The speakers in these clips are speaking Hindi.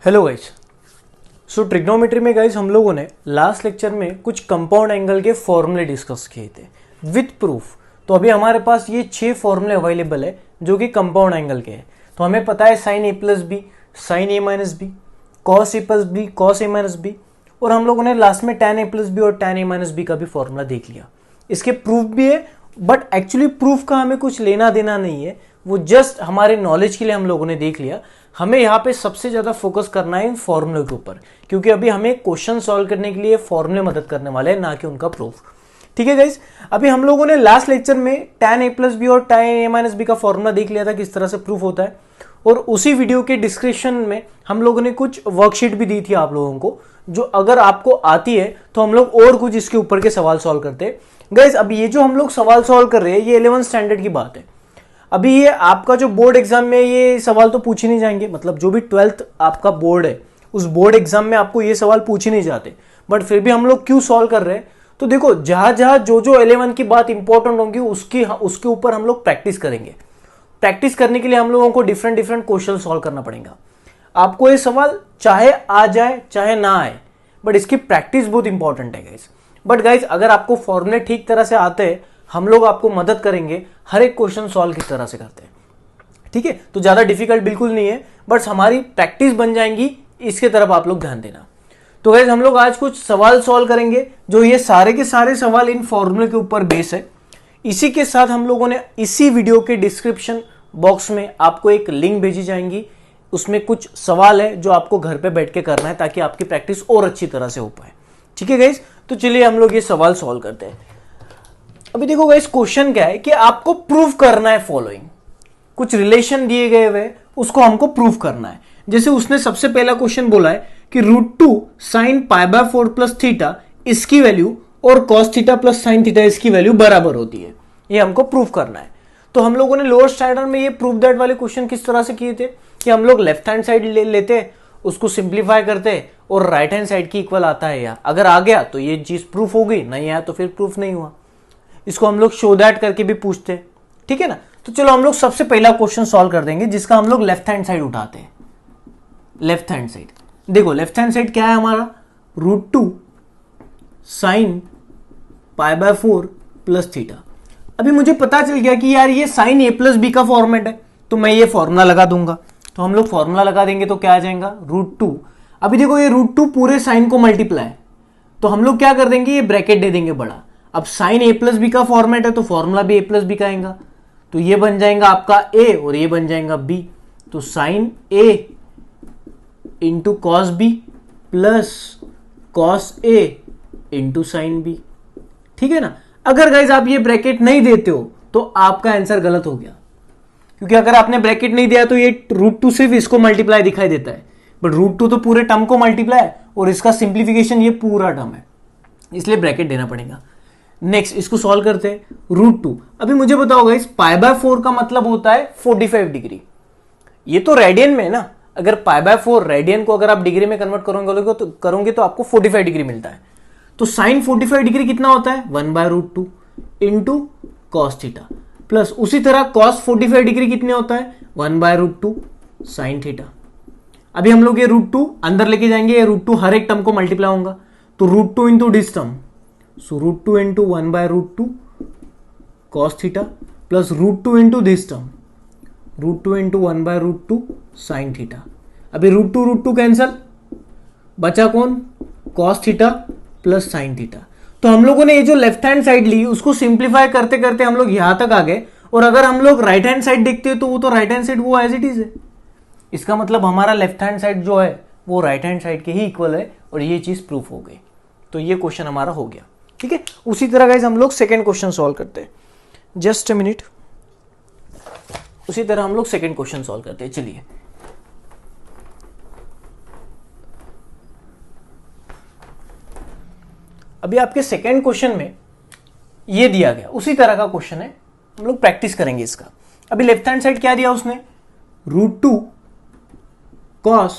Hello guys. सो ट्रिग्नोमेट्री में गाइस हम लोगों ने लास्ट लेक्चर में कुछ कंपाउंड एंगल के फॉर्मूले डिस्कस किए थे विथ प्रूफ। तो अभी हमारे पास ये 6 फॉर्मूले अवेलेबल है जो कि कंपाउंड एंगल के हैं। तो हमें पता है sine A plus B, sign A minus B, cos A plus B, cos A minus B, और हम लोगों ने लास्ट में टैन ए प्लस बी और टैन ए माइनस बी का भी फॉर्मूला देख लिया। इसके प्रूफ भी है, बट एक्चुअली प्रूफ का हमें कुछ लेना देना नहीं है, वो जस्ट हमारे नॉलेज के लिए हम लोगों ने देख लिया। हमें यहाँ पे सबसे ज्यादा फोकस करना है इन फॉर्मूले के ऊपर, क्योंकि अभी हमें क्वेश्चन सॉल्व करने के लिए फॉर्मूले मदद करने वाले हैं, ना कि उनका प्रूफ। ठीक है गाइस, अभी हम लोगों ने लास्ट लेक्चर में टैन ए प्लस बी और टैन ए माइनस बी का फॉर्मूला देख लिया था किस तरह से प्रूफ होता है, और उसी वीडियो के डिस्क्रिप्शन में हम लोगों ने कुछ वर्कशीट भी दी थी आप लोगों को, जो अगर आपको आती है तो हम लोग और कुछ इसके ऊपर के सवाल सॉल्व करते हैं। गाइस अब ये जो हम लोग सवाल सॉल्व कर रहे हैं ये 11th स्टैंडर्ड की बात है। अभी ये आपका जो बोर्ड एग्जाम में ये सवाल तो पूछ ही नहीं जाएंगे, मतलब जो भी 12th आपका बोर्ड है उस बोर्ड एग्जाम में आपको ये सवाल पूछ ही नहीं जाते, बट फिर भी हम लोग क्यों सॉल्व कर रहे हैं। तो देखो जहां जहां जो 11 की बात इंपॉर्टेंट होगी उसके ऊपर हम लोग प्रैक्टिस करेंगे। प्रैक्टिस करने के लिए हम लोगों को डिफरेंट डिफरेंट क्वेश्चन सॉल्व करना पड़ेगा। आपको ये सवाल चाहे आ जाए चाहे ना आए, बट इसकी प्रैक्टिस बहुत इंपॉर्टेंट है गाइस। बट गाइस अगर आपको फॉर्मूले ठीक तरह से आते हैं, हम लोग आपको मदद करेंगे हर एक क्वेश्चन सॉल्व किस तरह से करते हैं। ठीक है, तो ज्यादा डिफिकल्ट बिल्कुल नहीं है, बट हमारी प्रैक्टिस बन जाएंगी, इसके तरफ आप लोग ध्यान देना। तो गाइस हम लोग आज कुछ सवाल सॉल्व करेंगे, जो ये सारे के सारे सवाल इन फॉर्मूले के ऊपर बेस है। इसी के साथ हम लोगों ने इसी वीडियो के डिस्क्रिप्शन बॉक्स में आपको एक लिंक भेजी जाएंगी, उसमें कुछ सवाल है जो आपको घर पे बैठ के करना है ताकि आपकी प्रैक्टिस और अच्छी तरह से हो पाए। ठीक है गाइस, तो चलिए हम लोग ये सवाल सॉल्व करते हैं। अभी देखो गाइस क्वेश्चन क्या है कि आपको प्रूफ करना है फॉलोइंग, कुछ रिलेशन दिए गए हुए उसको हमको प्रूफ करना है। जैसे उसने सबसे पहला क्वेश्चन बोला है कि √2 sin π/4 प्लस थीटा इसकी वैल्यू और cos theta plus sin theta इसकी वैल्यू बराबर होती है, ये हमको प्रूफ करना है। तो हम लोगों ने लोअर स्टैंडर्ड में ये प्रूफ दैट वाले क्वेश्चन किस तरह से किए थे कि हम लोग लेफ्ट हैंड साइड लेते, उसको सिंप्लीफाई करते और राइट हैंड साइड की इक्वल आता है, या अगर आ गया तो ये चीज प्रूफ हो गई, नहीं आया तो फिर प्रूफ नहीं हुआ। इसको हम लोग शो दैट करके भी पूछते हैं। ठीक है ना, तो चलो हम लोग सबसे पहला क्वेश्चन सॉल्व कर देंगे जिसका हम लोग लेफ्ट हैंड साइड उठाते हैं। लेफ्ट हैंड साइड देखो, लेफ्ट हैंड साइड क्या है हमारा, √2 sin π/4 प्लस थीटा। अभी मुझे पता चल गया कि यार ये साइन ए प्लस बी का फॉर्मेट है, तो मैं ये फॉर्मूला लगा दूंगा। तो हम लोग फॉर्मूला लगा देंगे तो क्या आ जाएगा, √2। अभी देखो ये √2 पूरे साइन को मल्टीप्लाई, तो हम लोग क्या कर देंगे, ये ब्रैकेट दे देंगे बड़ा। अब साइन ए प्लस बी का फॉर्मेट है तो फॉर्मूला भी ए प्लस बी का आएगा, तो ये बन जाएगा आपका ए और ये बन जाएगा बी। तो sine A into cos B plus cos A into sine B. ठीक है ना। अगर गाइज आप ये ब्रैकेट नहीं देते हो तो आपका आंसर गलत हो गया, क्योंकि अगर आपने ब्रैकेट नहीं दिया तो ये √2 सिर्फ इसको मल्टीप्लाई दिखाई देता है, बट √2 तो पूरे टर्म को मल्टीप्लाई और इसका सिंप्लीफिकेशन ये पूरा टर्म है, इसलिए ब्रैकेट देना पड़ेगा। नेक्स्ट इसको सॉल्व करते हैं, √2। अभी मुझे बताओ गाइस π/4 का मतलब होता है 45 डिग्री। ये तो रेडियन में है ना, अगर π/4 रेडियन को अगर आप डिग्री में कन्वर्ट करोगे तो आपको 45 डिग्री मिलता है। तो साइन 45 डिग्री कितना होता है, 1/√2 इंटू कॉस थीटा, प्लस उसी तरह कॉस 45 डिग्री कितने होता है, 1/√2 साइन थीटा। अभी हम लोग ये √2 अंदर लेके जाएंगे, ये √2 हर एक टर्म को मल्टीप्लाई होगा, तो √2 into this term, so √2 into 1/√2 cos theta plus √2 into this term, √2 into 1/√2 sine theta. अभी √2 कैंसल, बचा कौन, cos theta plus sine theta. तो हम लोगों ने ये जो लेफ्ट हैंड साइड ली उसको सिंप्लीफाई करते करते हम लोग यहां तक आ गए, और अगर हम लोग राइट हैंड साइड देखते हैं तो वो तो राइट हैंड साइड वो एज इट इज है। इसका मतलब हमारा लेफ्ट हैंड साइड जो है वो राइट हैंड साइड के ही इक्वल है, और ये चीज प्रूफ हो गई। तो ये क्वेश्चन हमारा हो गया। ठीक है, उसी तरह गाइस हम लोग सेकेंड क्वेश्चन सॉल्व करते हैं। जस्ट अ मिनट, उसी तरह हम लोग सेकेंड क्वेश्चन सॉल्व करते हैं। चलिए अभी आपके सेकेंड क्वेश्चन में ये दिया गया उसी तरह का क्वेश्चन है, हम लोग प्रैक्टिस करेंगे इसका। अभी लेफ्ट हैंड साइड क्या दिया उसने, √2 cos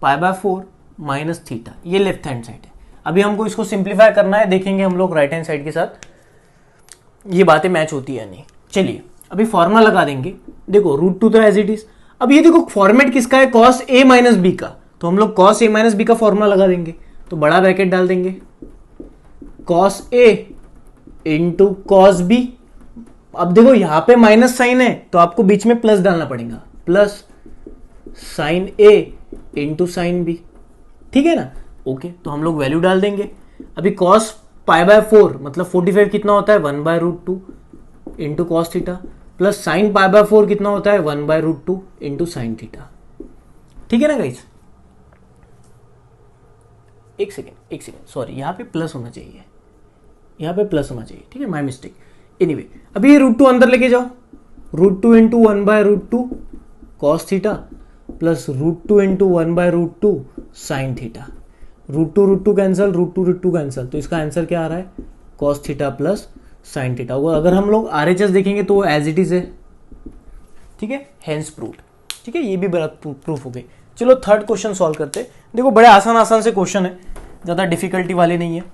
π/4 माइनस थीटा, ये लेफ्ट हैंड साइड है। अभी हमको इसको सिंप्लीफाई करना है, देखेंगे हम लोग राइट हैंड साइड के साथ। ये बातें मैच होती है नहीं। चलिए अभी फॉर्मूला लगा देंगे। देखो √2 तो एज इट इज। अब ये देखो फॉर्मेट किसका है, cos a माइनस बी का, तो हम लोग cos a माइनस बी का फॉर्मूला लगा देंगे। तो बड़ा ब्रैकेट डाल देंगे, cos a into cos b। अब देखो यहां पे माइनस साइन है तो आपको बीच में प्लस डालना पड़ेगा, plus sign a into sine b। ठीक है ना, ओके। तो हम लोग वैल्यू डाल देंगे। अभी cos π/4 मतलब 45 कितना होता है, 1/√2 into cos theta, plus sine π/4 कितना होता है, 1/√2 इंटू साइन थीटा। ठीक है ना गाइस, एक सेकेंड सॉरी, यहां पे प्लस होना चाहिए, यहां पे प्लस होना चाहिए। ठीक है, माय मिस्टेक। एनीवे अभी ये √2 अंदर लेके जाओ, √2 into 1/√2 cos theta plus √2 into 1/√2 sine theta. √2 cancel, √2 cancel, तो इसका आंसर क्या आ रहा है, cos theta plus sine theta. अगर हम लोग RHS देखेंगे तो एज इट इज है। ठीक है, हेंस प्रूव्ड। ठीक है, ये भी बड़ा प्रूफ हो गई। चलो थर्ड क्वेश्चन सॉल्व करते हैं। देखो बड़े आसान से क्वेश्चन है, ज़्यादा डिफिकल्टी वाले नहीं है,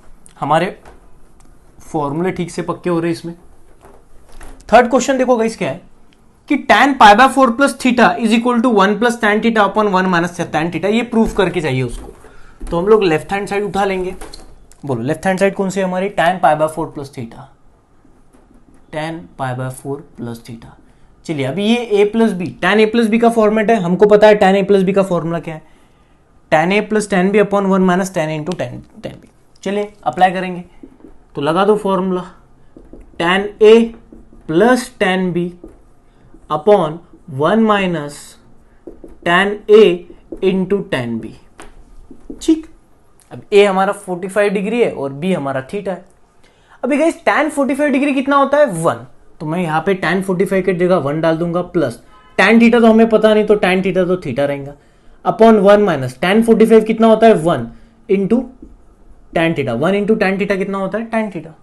हमारे फॉर्मूले ठीक से पक्के हो रहे हैं इसमें। थर्ड क्वेश्चन देखो गाइस क्या है कि tan π/4 plus theta is equal to 1 plus tan theta upon 1 minus tan theta. ये प्रूफ करके चाहिए उसको, तो हम लोग लेफ्ट हैंड साइड उठा लेंगे। बोलो लेफ्ट हैंड साइड कौन सी है हमारी, tan π/4 plus theta, tan π/4 plus theta. चलिए अभी ये a plus B, tan a plus B का फॉर्मेट है, हमको पता है tan a प्लस बी का फॉर्मूला क्या है, tan a plus tan b upon 1 minus tan a into tan b। चलिए अप्लाई करेंगे, तो लगा दो formula, tan a plus tan b upon 1 minus tan a into tan b। ठीक, अब a हमारा 45 डिग्री है और b हमारा थीटा है। अभी गाइस tan 45 डिग्री कितना होता है, 1, तो मैं यहाँ पे tan 45 की जगह 1 डाल दूंगा, प्लस tan थीटा तो हमें पता नहीं, तो tan थीटा तो थीटा रहेगा, अपॉन 1 माइनस tan 45 कितना होता है, 1 into tan theta, 1 into tan theta कितना होता है, tan थीटा।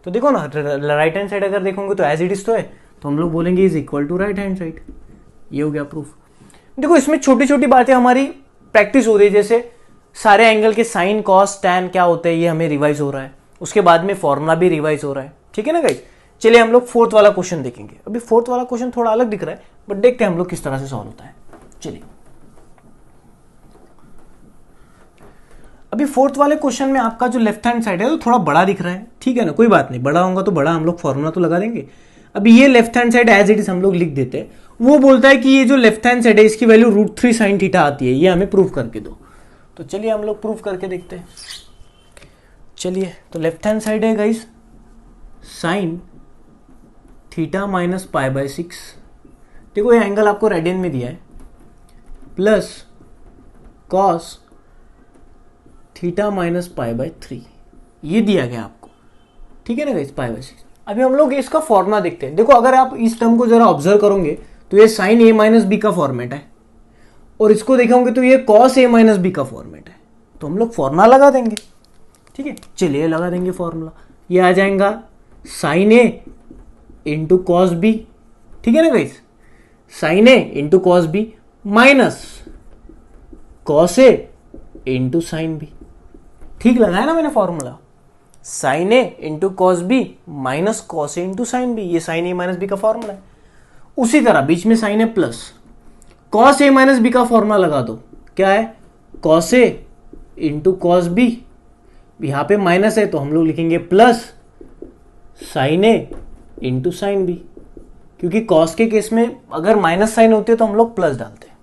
तो देखो ना राइट हैंड साइड अगर देखोगे तो एज इट इज तो है, तो हम लोग बोलेंगे is equal to right hand side. ये हो गया प्रूफ। देखो इसमें छोटी छोटी बातें हमारी प्रैक्टिस हो रही है, जैसे सारे एंगल के साइन कॉस टैन क्या होते हैं ये हमें रिवाइज हो रहा है, उसके बाद में फॉर्मूला भी रिवाइज हो रहा है। ठीक है ना गाइस, चलिए हम लोग फोर्थ वाला क्वेश्चन देखेंगे। अभी फोर्थ वाला क्वेश्चन थोड़ा अलग दिख रहा है, बट देखते हैं हम लोग किस तरह से सॉल्व होता है। चलिए अभी फोर्थ वाले क्वेश्चन में आपका जो लेफ्ट हैंड साइड है वो थोड़ा बड़ा दिख रहा है। ठीक है ना, कोई बात नहीं, बड़ा होगा तो बड़ा हम लोग फॉर्मूला तो लगा देंगे। अभी ये left hand side as it is हम लोग लिख देते हैं। वो बोलता है कि ये जो लेफ्ट हैंड साइड है इसकी वैल्यू √3 साइन थीटा आती है, ये हमें प्रूफ करके दो। तो चलिए हम लोग प्रूफ करके देखते हैं। चलिए तो लेफ्ट हैंड साइड है गाइस साइन थीटा माइनस π/6। देखो ये एंगल आपको रेडियन में दिया है, प्लस कॉस थीटा माइनस π/3 ये दिया गया आपको। ठीक है ना गाइस, π/6। अभी हम लोग इसका फॉर्मूला देखते हैं। देखो अगर आप इस टर्म को जरा ऑब्जर्व करोगे तो ये साइन a माइनस बी का फॉर्मेट है, और इसको देखोगे तो ये कॉस a माइनस बी का फॉर्मेट है। तो हम लोग फॉर्मूला लगा देंगे। ठीक है, चलिए लगा देंगे फॉर्मूला। ये आ जाएगा sine a into cos B. ठीक है ना guys, sine a into cos B minus cos a into sine B. ठीक लगाया ना मैंने formula, sine A into cos B minus cos A into sine B. ये साइन ए माइनस बी का फॉर्मूला है। उसी तरह बीच में sine A plus cos A minus B का फॉर्मूला लगा दो, क्या है, cos A into cos B. यहां पे माइनस है तो हम लोग लिखेंगे plus sign A into sine B, क्योंकि कॉस के केस में अगर माइनस साइन होती है तो हम लोग प्लस डालते हैं।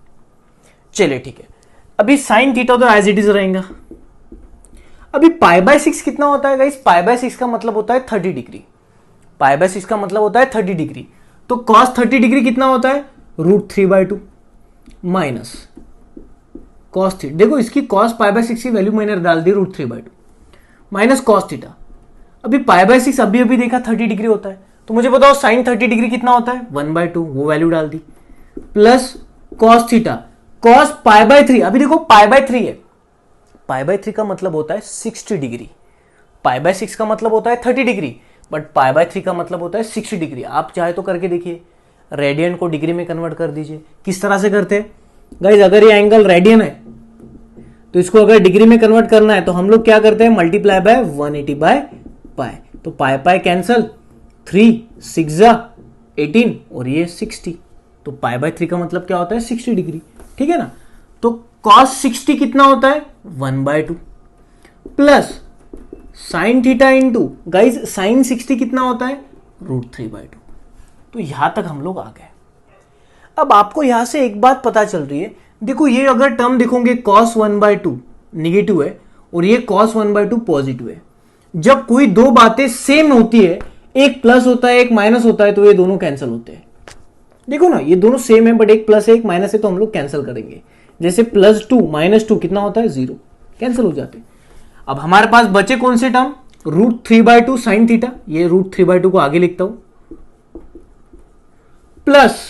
चलिए ठीक है, अभी साइन थीटा तो एज इट इज रहेगा। अभी π/6 कितना होता है गाइस, π/6 का मतलब होता है 30 डिग्री। π/6 का मतलब होता है 30 डिग्री, तो cos 30 डिग्री कितना होता है, √3/2 माइनस cos थीटा। देखो इसकी cos π/6 की वैल्यू मैंने डाल दी √3/2 माइनस cos थीटा। अभी π/6 अभी अभी देखा 30 डिग्री होता है, तो मुझे बताओ साइन 30 डिग्री कितना होता है, 1/2, वो वैल्यू डाल दी, प्लस cos थीटा cos π/3। अभी देखो π/3 है, π/3 का मतलब होता है 60 डिग्री, π/6 का मतलब होता है 30 डिग्री, बट π/3 का मतलब होता है 60 डिग्री। आप चाहे तो करके देखिए, रेडियन को डिग्री में कन्वर्ट कर दीजिए। किस तरह से करते हैं गाइज, अगर ये एंगल रेडियन है तो इसको अगर डिग्री में कन्वर्ट करना है तो हम लोग क्या करते हैं, मल्टीप्लाई बाय 180 बाय पाई। तो पाई पाई कैंसल, 6 18 और ये 60, तो पाई बाय 3 का मतलब क्या होता है 60 डिग्री, ठीक है ना। तो cos 60 कितना होता है 1/2 plus sine theta into guys sine 60 कितना होता है √3/2। तो यहां तक हम लोग आ गए। अब आपको यहां से एक बात पता चल रही है, देखो ये अगर टर्म देखोगे cos 1/2 निगेटिव है और ये cos 1/2 पॉजिटिव है। जब कोई दो बातें सेम होती है, एक प्लस होता है एक माइनस होता है, तो ये दोनों कैंसिल होते हैं। देखो ना ये दोनों सेम है बट एक प्लस है एक माइनस है, तो हम लोग कैंसिल करेंगे। जैसे +2 -2 कितना होता है 0, कैंसिल हो जाते हैं। अब हमारे पास बचे कौन से टर्म √3/2 साइन थीटा, ये √3/2 को आगे लिखता हूं, प्लस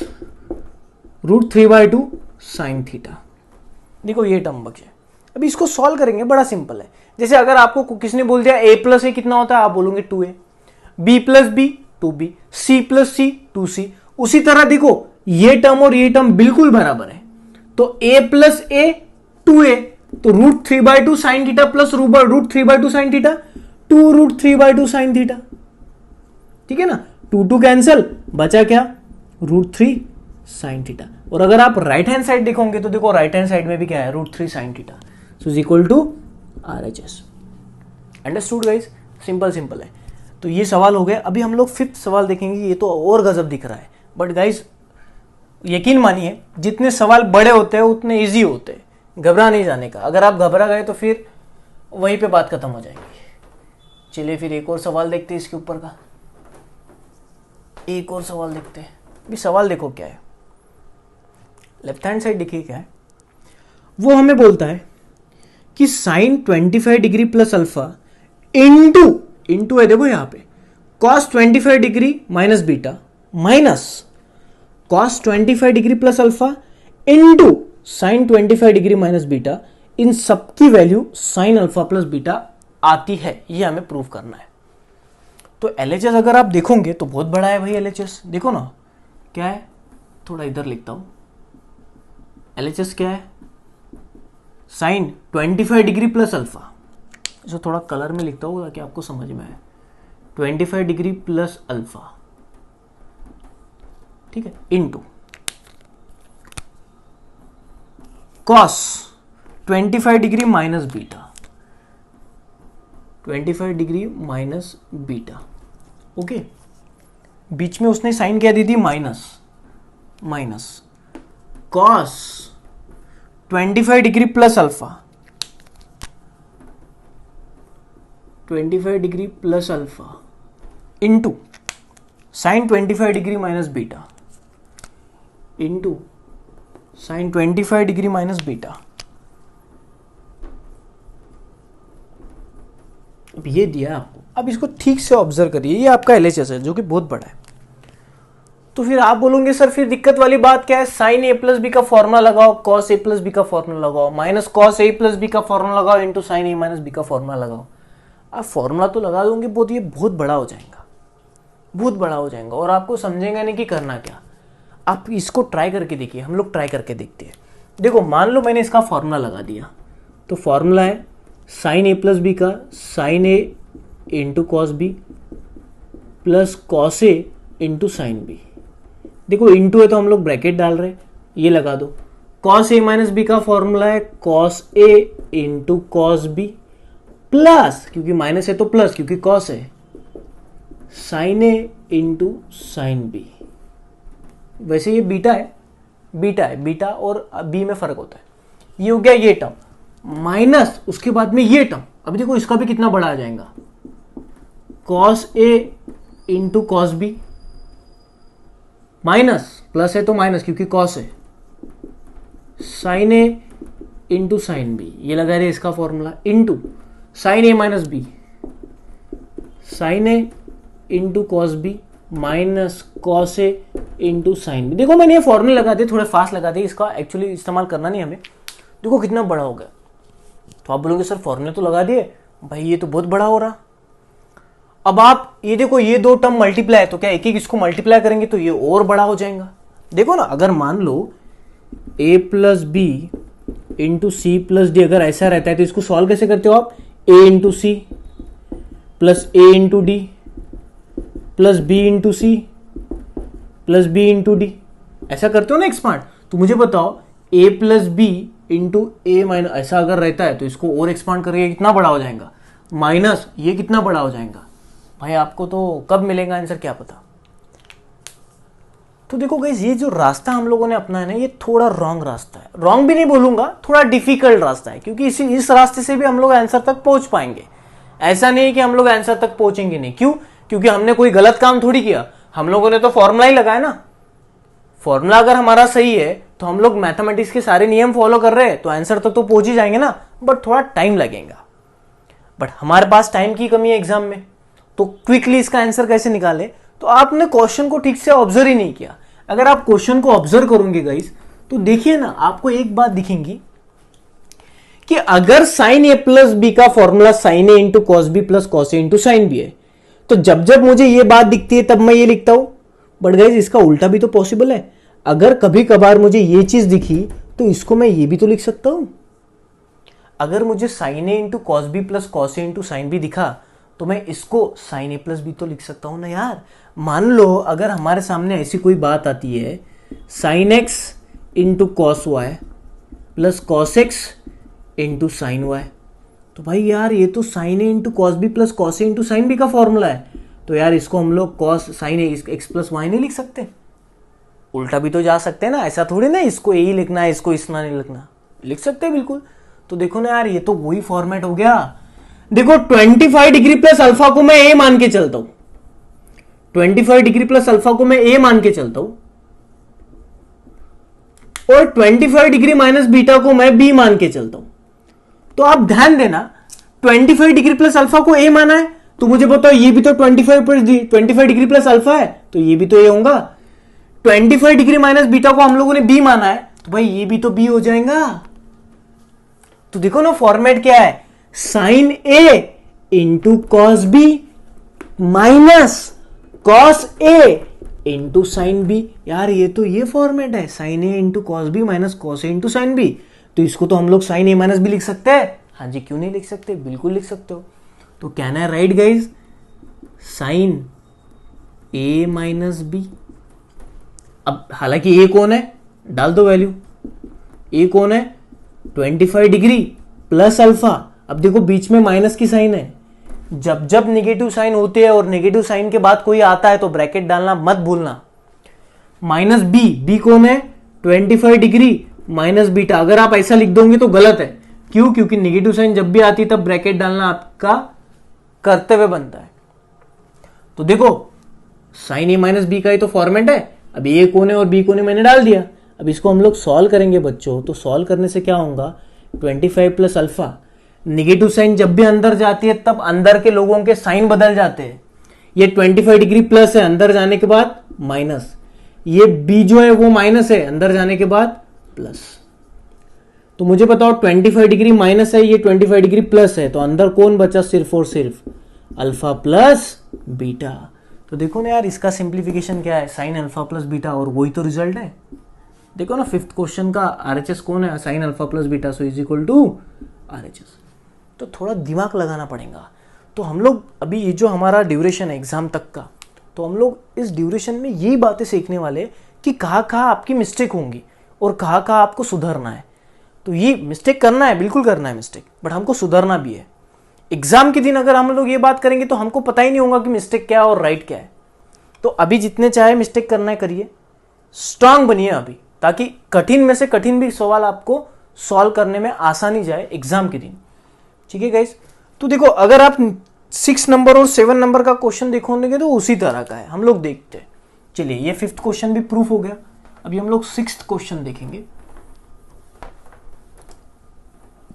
√3/2 साइन थीटा। देखो ये टर्म बचे। अब इसको सॉल्व करेंगे, बड़ा सिंपल है। जैसे अगर आपको किसने बोल दिया a + a कितना होता है, आप बोलोगे 2a, b + b 2b, c + c 2c। उसी तरह देखो ये टर्म और ये टर्म बिल्कुल बराबर है, तो a + a 2a, तो √3/2 sine theta plus √3/2 sine theta 2√3/2 sine theta, ठीक है ना। 2 कैंसिल, बचा क्या √3 साइन थीटा। और अगर आप राइट हैंड साइड देखोगे तो देखो राइट हैंड साइड में भी क्या है √3 sine theta, so is equal to RHS। Understood guys, simple है। तो ये सवाल हो गया। अभी हम लोग 5th सवाल देखेंगे, ये तो और गजब दिख रहा है, बट गाइस यकीन मानिए जितने सवाल बड़े होते हैं उतने इजी होते हैं, घबरा नहीं जाने का। अगर आप घबरा गए तो फिर वहीं पे बात खत्म हो जाएगी। चलिए फिर एक और सवाल देखते हैं इसके ऊपर का, एक और सवाल देखते हैं। अभी सवाल देखो क्या है, लेफ्ट हैंड साइड देखिए क्या है। वो हमें बोलता है कि sine 25 degree plus alpha into है, देखो यहां पे cos 25 degree minus beta minus cos 25 degree plus alpha into sine 25 degree minus beta, इन सबकी value sine alpha plus beta आती है, ये हमें प्रूव करना है। तो LHS अगर आप देखोगे तो बहुत बड़ा है भाई LHS, देखो ना क्या है, थोड़ा इधर लिखता हूं। LHS क्या है, साइन 25 डिग्री प्लस अल्फा, इसे थोड़ा कलर में लिखता हूं ताकि आपको समझ में आए। 25 डिग्री प्लस अल्फा, ठीक है, into cos 25 degree minus beta, 25 degree minus beta, okay. बीच में उसने साइन क्या दी थी minus cos 25 degree plus alpha, 25 degree plus alpha into sine 25 degree minus beta into sine 25 degree minus beta. अब ये दिया आपको, अब इसको ठीक से ऑब्जर्व करिए, ये आपका LHS है जो कि बहुत बड़ा है। तो फिर आप बोलोगे सर फिर दिक्कत वाली बात क्या है, साइन a + b का फॉर्मूला लगाओ, cos a + b का फॉर्मूला लगाओ, माइनस cos a + b का फॉर्मूला लगाओ इंटू साइन a - b का फॉर्मूला लगाओ। आप फॉर्मूला तो लगा दोगे बहुत, ये बहुत बड़ा हो जाएगा, बहुत बड़ा हो जाएगा और आपको समझेंगे नहीं कि करना क्या। आप इसको ट्राई करके देखिए, हम लोग ट्राई करके देखते हैं। देखो मान लो मैंने इसका फॉर्मूला लगा दिया, तो फॉर्मूला है साइन a + b का sine a into cos b plus cos a into sine b। देखो इंटू है तो हम लोग ब्रैकेट डाल रहे हैं, ये लगा दो। कॉस a - b का फॉर्मूला है cos a into cos b plus, क्योंकि माइनस है तो प्लस क्योंकि कॉस है, sine a into sine b। वैसे ये बीटा है, बीटा और b में फर्क होता है। ये हो गया ये टर्म माइनस, उसके बाद में ये टर्म। अभी देखो इसका भी कितना बड़ा आ जाएगा, cos a into cos b minus, plus है तो माइनस क्योंकि cos है, sine a into sine b, ये लगा रहे इसका formula, into sine a - b, sine a into cos b minus cos a into sine b। देखो मैंने ये फॉर्मूले लगा दिए, थोड़े फास्ट लगा दिए, इसका एक्चुअली इस्तेमाल करना नहीं हमें। देखो कितना बड़ा हो गया। तो आप बोलोगे सर फॉर्मूले तो लगा दिए भाई, ये तो बहुत बड़ा हो रहा। अब आप ये देखो ये दो टर्म मल्टीप्लाई है, तो क्या एक एक इसको मल्टीप्लाई करेंगे तो ये और बड़ा हो जाएगा। देखो ना, अगर मान लो a + b into C + d अगर ऐसा रहता है तो इसको सॉल्व कैसे करते हो आप, a into C plus a into D plus B into C plus B into D, ऐसा करते हो ना एक्सपांड। तो मुझे बताओ A plus B into A minus, ऐसा अगर रहता है तो इसको और एक्सपांड करके कितना बड़ा हो जाएगा, माइनस ये कितना बड़ा हो जाएगा। भाई आपको तो कब मिलेगा आंसर क्या पता। तो देखो गाइस, ये जो रास्ता हम लोगों ने अपना है ना, ये थोड़ा रॉन्ग रास्ता है। रॉन्ग भी नहीं बोलूंगा, थोड़ा डिफिकल्ट रास्ता है, क्योंकि इस रास्ते से भी हम लोग आंसर तक पहुंच पाएंगे। ऐसा नहीं है कि हम लोग आंसर तक पहुंचेंगे नहीं। क्यों? क्योंकि हमने कोई गलत काम थोड़ी किया, हम लोगों ने तो फॉर्मूला ही लगाया ना। फॉर्मूला अगर हमारा सही है तो हम लोग मैथमेटिक्स के सारे नियम फॉलो कर रहे हैं तो आंसर तक तो पहुंच ही जाएंगे ना, बट थोड़ा टाइम लगेगा। बट हमारे पास टाइम की कमी है एग्जाम में, तो क्विकली इसका आंसर कैसे निकाले। तो आपने क्वेश्चन को ठीक से ऑब्जर्व ही नहीं किया। अगर आप क्वेश्चन को ऑब्जर्व करोगे गाइस, तो देखिए ना, आपको एक बात दिखेंगी कि अगर साइन ए प्लस बी का formula sine A into cos B plus cos A into sine B है, तो जब जब मुझे ये बात दिखती है तब मैं ये लिखता हूं। बट गाइस, इसका उल्टा भी तो पॉसिबल है। अगर कभी कभार मुझे ये चीज दिखी तो इसको मैं ये भी तो लिख सकता हूं। अगर मुझे sine A into cos B plus cos A into sine B दिखा तो मैं इसको साइन ए प्लस बी तो लिख सकता हूं ना यार। मान लो अगर हमारे सामने ऐसी कोई बात आती है, sine X into cos Y plus cos X into sine Y, तो भाई यार ये तो sine A into cos B plus cos A into sine B का फॉर्मूला है। तो यार इसको हम लोग cos sine A X plus Y नहीं लिख सकते? उल्टा भी तो जा सकते हैं ना। ऐसा थोड़ी ना इसको ए ही लिखना है, इसको इतना नहीं लिखना, लिख सकते हैं बिल्कुल। तो देखो ना यार, ये तो वही फॉर्मेट हो गया। देखो 25 डिग्री प्लस अल्फा को मैं ए मान के चलता हूं, 25 डिग्री प्लस अल्फा को मैं ए मान के चलता हूं, और 25 डिग्री माइनस बीटा को मैं बी मान के चलता हूं। तो आप ध्यान देना, 25 डिग्री प्लस अल्फा को ए माना है, तो मुझे बताओ ये भी तो 25 डिग्री प्लस अल्फा है, तो ये भी तो ए होगा। 25 डिग्री माइनस बीटा को हम लोगों ने बी माना है, तो भाई ये भी तो बी हो जाएगा। तो देखो ना, फॉर्मेट क्या है, sine A into cos B minus cos A into sine B. यार ये तो ये फॉर्मेट है, sine A into cos B minus cos A into sine B. तो इसको तो हम लोग साइन ए माइनस बी लिख सकते हैं। हाँ जी, क्यों नहीं लिख सकते, बिल्कुल लिख सकते हो। तो कहना है right guys, sign A minus B. अब हालांकि ए कौन है, डाल दो वैल्यू। ए कौन है, 25 डिग्री प्लस अल्फा। अब देखो बीच में माइनस की साइन है, जब जब नेगेटिव साइन होते हैं और नेगेटिव साइन के बाद कोई आता है तो ब्रैकेट डालना मत भूलना। माइनस बी, बी कौन है, 25 डिग्री माइनस बीटा। अगर आप ऐसा लिख दोगे तो गलत है। क्यों? क्योंकि नेगेटिव साइन जब भी आती है तब ब्रैकेट डालना आपका कर्तव्य बनता है। तो देखो साइन ए माइनस बी का ही तो फॉर्मेट है। अब ए कौन है और बी कौन है मैंने डाल दिया। अब इसको हम लोग सॉल्व करेंगे बच्चों। तो सॉल्व करने से क्या होगा, 25 प्लस अल्फा, नेगेटिव साइन जब भी अंदर जाती है तब अंदर के लोगों के साइन बदल जाते हैं। ये 25 डिग्री प्लस है, अंदर जाने के बाद माइनस। ये बी जो है वो माइनस है, अंदर जाने के बाद प्लस। तो मुझे बताओ 25 डिग्री माइनस है, ये 25 डिग्री प्लस है, तो अंदर कौन बचा, सिर्फ और सिर्फ अल्फा प्लस बीटा। तो देखो ना यार, इसका सिंप्लीफिकेशन क्या है, साइन अल्फा प्लस बीटा, और वही तो रिजल्ट है। देखो ना, 5th क्वेश्चन का आरएचएस कौन है, sine alpha plus beta, so is equal to RHS. तो थोड़ा दिमाग लगाना पड़ेगा। तो हम लोग अभी ये जो हमारा ड्यूरेशन है एग्जाम तक का, तो हम लोग इस ड्यूरेशन में यही बातें सीखने वाले कि कहाँ कहाँ आपकी मिस्टेक होंगी और कहाँ कहाँ आपको सुधरना है। तो ये मिस्टेक करना है, बिल्कुल करना है मिस्टेक, बट हमको सुधरना भी है। एग्जाम के दिन अगर हम लोग ये बात करेंगे तो हमको पता ही नहीं होगा कि मिस्टेक क्या है और राइट क्या है। तो अभी जितने चाहे मिस्टेक करना है करिए, स्ट्रांग बनिए अभी, ताकि कठिन में से कठिन भी सवाल आपको सॉल्व करने में आसानी जाए एग्जाम के दिन। ठीक है गाइस। तो देखो, अगर आप 6 नंबर और 7 नंबर का क्वेश्चन देखोगे तो उसी तरह का है, हम लोग देखते हैं। चलिए, ये 5th क्वेश्चन भी प्रूफ हो गया। अभी हम लोग 6th क्वेश्चन देखेंगे।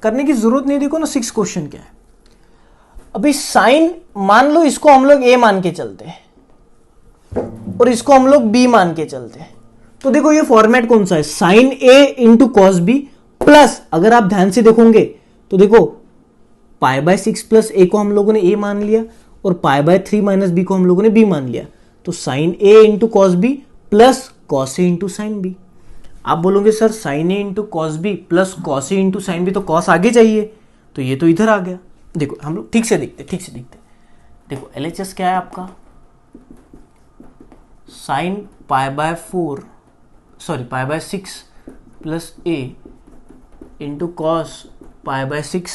करने की जरूरत नहीं, देखो ना 6th क्वेश्चन क्या है। अभी साइन, मान लो इसको हम लोग ए मान के चलते हैं और इसको हम लोग बी मान के चलते हैं। तो देखो ये फॉर्मेट कौन सा है, sine A into cos B plus, अगर आप ध्यान से देखोगे तो देखो पाई बाय 6 प्लस ए को हम लोगों ने ए मान लिया और पाई बाय 3 माइनस बी को हम लोगों ने बी मान लिया। तो sine A into cos B plus cos A into sine B. आप बोलोगे sir sine A into cos B plus cos A into sine B, तो कॉस आगे चाहिए, तो ये तो इधर आ गया। देखो हम लोग ठीक से देखते। देखो एलएचएस क्या है आपका, sine pi by 6 plus A into cos pi by 6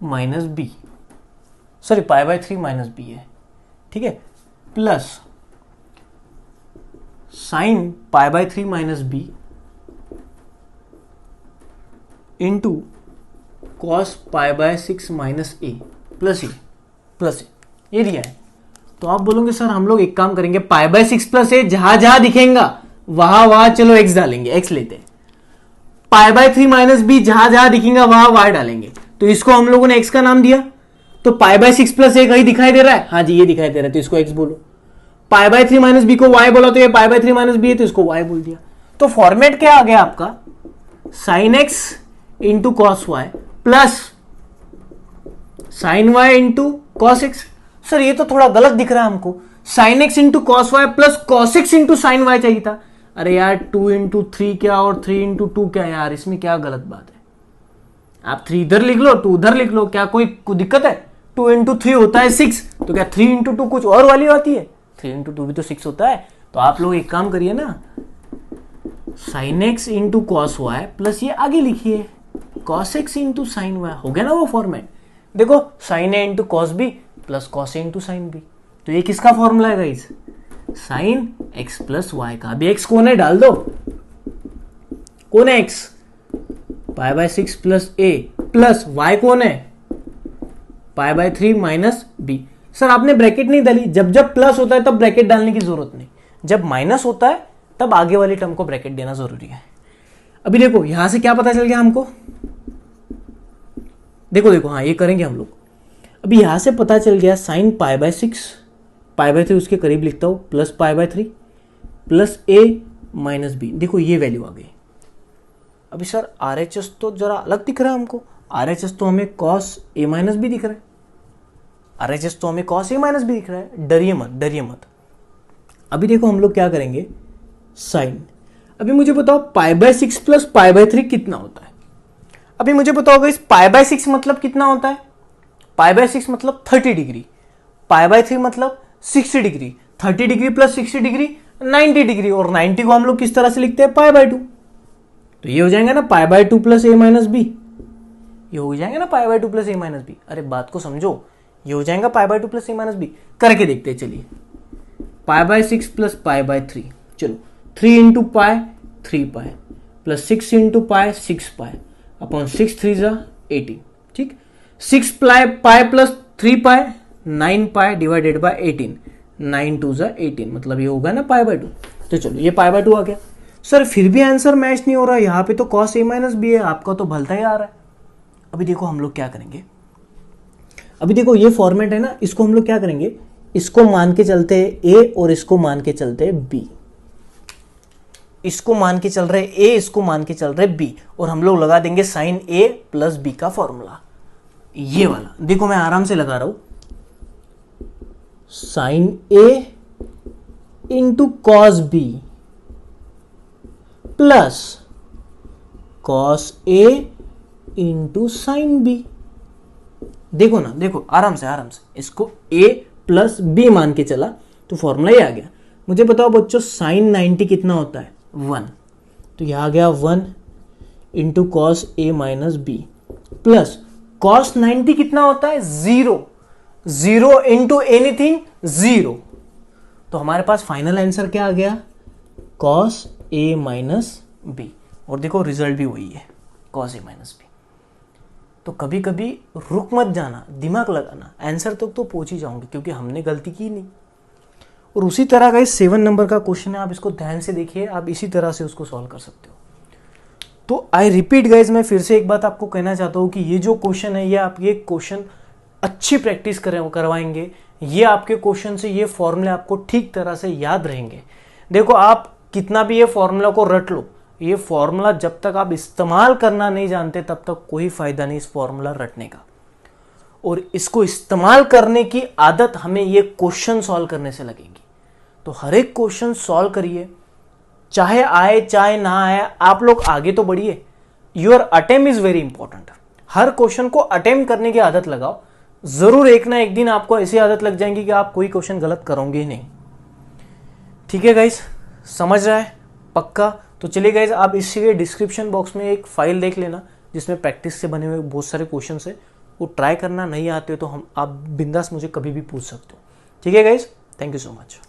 minus B, sorry pi by 3 minus B है, ठीक है, plus sine pi by 3 minus B into cos pi by 6 minus A plus A, ये दिया है। तो आप बोलोगे सर हम लोग एक काम करेंगे, पाई बाय 6 प्लस ए जहां जहां दिखेगा वहां चलो एक्स डालेंगे, एक्स लेते हैं। पाई बाय 3 माइनस बी जहां जहां दिखेगा वहां वाई डालेंगे। तो इसको हम लोगों ने एक्स का नाम दिया। तो पाई बाय 6 प्लस ए कहीं दिखाई दे रहा है, हाँ जी ये दिखाई दे रहा है, तो इसको एक्स बोलो। पाई बाय 3 माइनस बी को वाई बोला, तो ये पाई बाय 3 माइनस बी है, तो इसको वाई बोल दिया। तो फॉर्मेट क्या आ गया आपका, sine X into cos Y plus sine Y into cos X. Sir ये तो थोड़ा गलत दिख रहा है हमको, sine X into cos Y plus cos X into sine Y चाहिए था। अरे यार 2 इंटू 3 क्या और 3 इंटू 2 क्या यार, इसमें क्या गलत बात है। आप 3 इधर लिख लो 2 उधर लिख लो, क्या कोई दिक्कत है। 2 इंटू 3 होता है 6, तो क्या 3 इंटू 2 कुछ और वाली आती है, 3 इंटू 2 भी तो 6 होता है। तो आप लोग एक काम करिए ना, sine X into cos Y plus ये आगे लिखिए cos X into sine Y, हो गया ना वो फॉर्मेट। देखो sine A into cos B plus cos A into sine B, तो ये किसका फॉर्मूला है guys, sine X plus Y का। अभी एक्स कौन है डाल दो, कौन है X, pi by 6 plus A plus Y कौन है, pi by 3 minus B. Sir आपने ब्रैकेट नहीं डाली, जब जब प्लस होता है तब ब्रैकेट डालने की जरूरत नहीं, जब माइनस होता है तब आगे वाली टर्म को ब्रैकेट देना जरूरी है। अभी देखो यहां से क्या पता चल गया हमको, देखो हाँ ये करेंगे हम लोग। अभी यहां से पता चल गया sine pi by 6, pi by 3 उसके करीब लिखता हूं, plus pi by 3 plus A minus B. देखो ये वैल्यू आ गई। अभी सर RHS तो जरा अलग दिख रहा है हमको, RHS तो हमें कॉस ए माइनस बी दिख रहा है, RHS तो हमें कॉस ए माइनस बी दिख रहा है। डरिए मत। अभी देखो हम लोग क्या करेंगे, साइन, अभी मुझे बताओ पाई बाय 6 प्लस पाई बाय 3 कितना होता है। अभी मुझे बताओ इस पाई बाय 6 मतलब कितना होता है, पाई बाय 6 मतलब 30 डिग्री, पाई बाय 3 मतलब 60 degree, 30 degree plus 60 degree 90 degree, और 90 को हम लोग किस तरह से लिखते हैं, पाई बाय 2। तो ये हो जाएगा ना pi by 2 plus A minus B, ये हो जाएगा ना pi by 2 plus A minus B. अरे बात को समझो, ये हो जाएगा pi by 2 plus A minus B. करके देखते हैं चलिए, pi by 6 plus pi by 3, चलो 3 into pi 3 pi plus 6 into pi 6 pi upon 6 3 जा 18, ठीक। 6 पाई प्लस 3 पाई 9 पाई डिवाइडेड बाय 18, 9 2 जा 18, मतलब ये होगा ना पाई बाय 2। तो चलो ये पाई बाय 2 आ गया। सर फिर भी आंसर मैच नहीं हो रहा, यहाँ पे तो कॉस ए माइनस बी है, आपका तो भलता ही आ रहा है। अभी देखो हम लोग क्या करेंगे, अभी देखो ये फॉर्मेट है ना, इसको हम लोग क्या करेंगे, इसको मान के चलते हैं ए और इसको मान के चलते हैं बी, इसको मान के चल रहे ए, इसको मान के चल रहे बी, और हम लोग लगा देंगे साइन ए प्लस बी का फॉर्मूला, ये वाला। देखो मैं आराम से लगा रहा हूं, sine A into cos B plus cos A into sine B. देखो ना, देखो आराम से इसको a प्लस बी मान के चला तो फॉर्मूला ये आ गया। मुझे बताओ बच्चों साइन 90 कितना होता है, 1, तो यह आ गया 1 into cos A minus B plus cos 90 कितना होता है, 0 इंटू एनीथिंग 0। तो हमारे पास फाइनल आंसर क्या आ गया, कॉस ए माइनस बी, और देखो रिजल्ट भी वही है, कॉस ए माइनस बी। तो कभी कभी रुक मत जाना, दिमाग लगाना, आंसर तक तो पहुंच ही जाओगे क्योंकि हमने गलती की नहीं। और उसी तरह का 7 नंबर का क्वेश्चन है, आप इसको ध्यान से देखिए, आप इसी तरह से उसको सॉल्व कर सकते हो। तो आई रिपीट गाइज, मैं फिर से एक बात आपको कहना चाहता हूँ कि ये जो क्वेश्चन है, ये आप ये क्वेश्चन अच्छी प्रैक्टिस करवाएंगे, ये आपके क्वेश्चन से ये फॉर्मूले आपको ठीक तरह से याद रहेंगे। देखो आप कितना भी ये फॉर्मूला को रट लो, ये फॉर्मूला जब तक आप इस्तेमाल करना नहीं जानते तब तक कोई फायदा नहीं इस फॉर्मूला रटने का। और इसको इस्तेमाल करने की आदत हमें ये क्वेश्चन सॉल्व करने से लगेगी। तो हर एक क्वेश्चन सॉल्व करिए, चाहे आए चाहे ना आए, आप लोग आगे तो बढ़िए। Your attempt is very important. Her question को अटेम्प्ट करने की आदत लगाओ, जरूर एक ना एक दिन आपको ऐसी आदत लग जाएगी कि आप कोई क्वेश्चन गलत करोगे ही नहीं। ठीक है गाइज, समझ रहा है पक्का? तो चलिए गाइज, आप इसी के डिस्क्रिप्शन बॉक्स में एक फाइल देख लेना जिसमें प्रैक्टिस से बने हुए बहुत सारे क्वेश्चन है, वो ट्राई करना। नहीं आते तो आप बिंदास मुझे कभी भी पूछ सकते हो। ठीक है guys, thank you so much.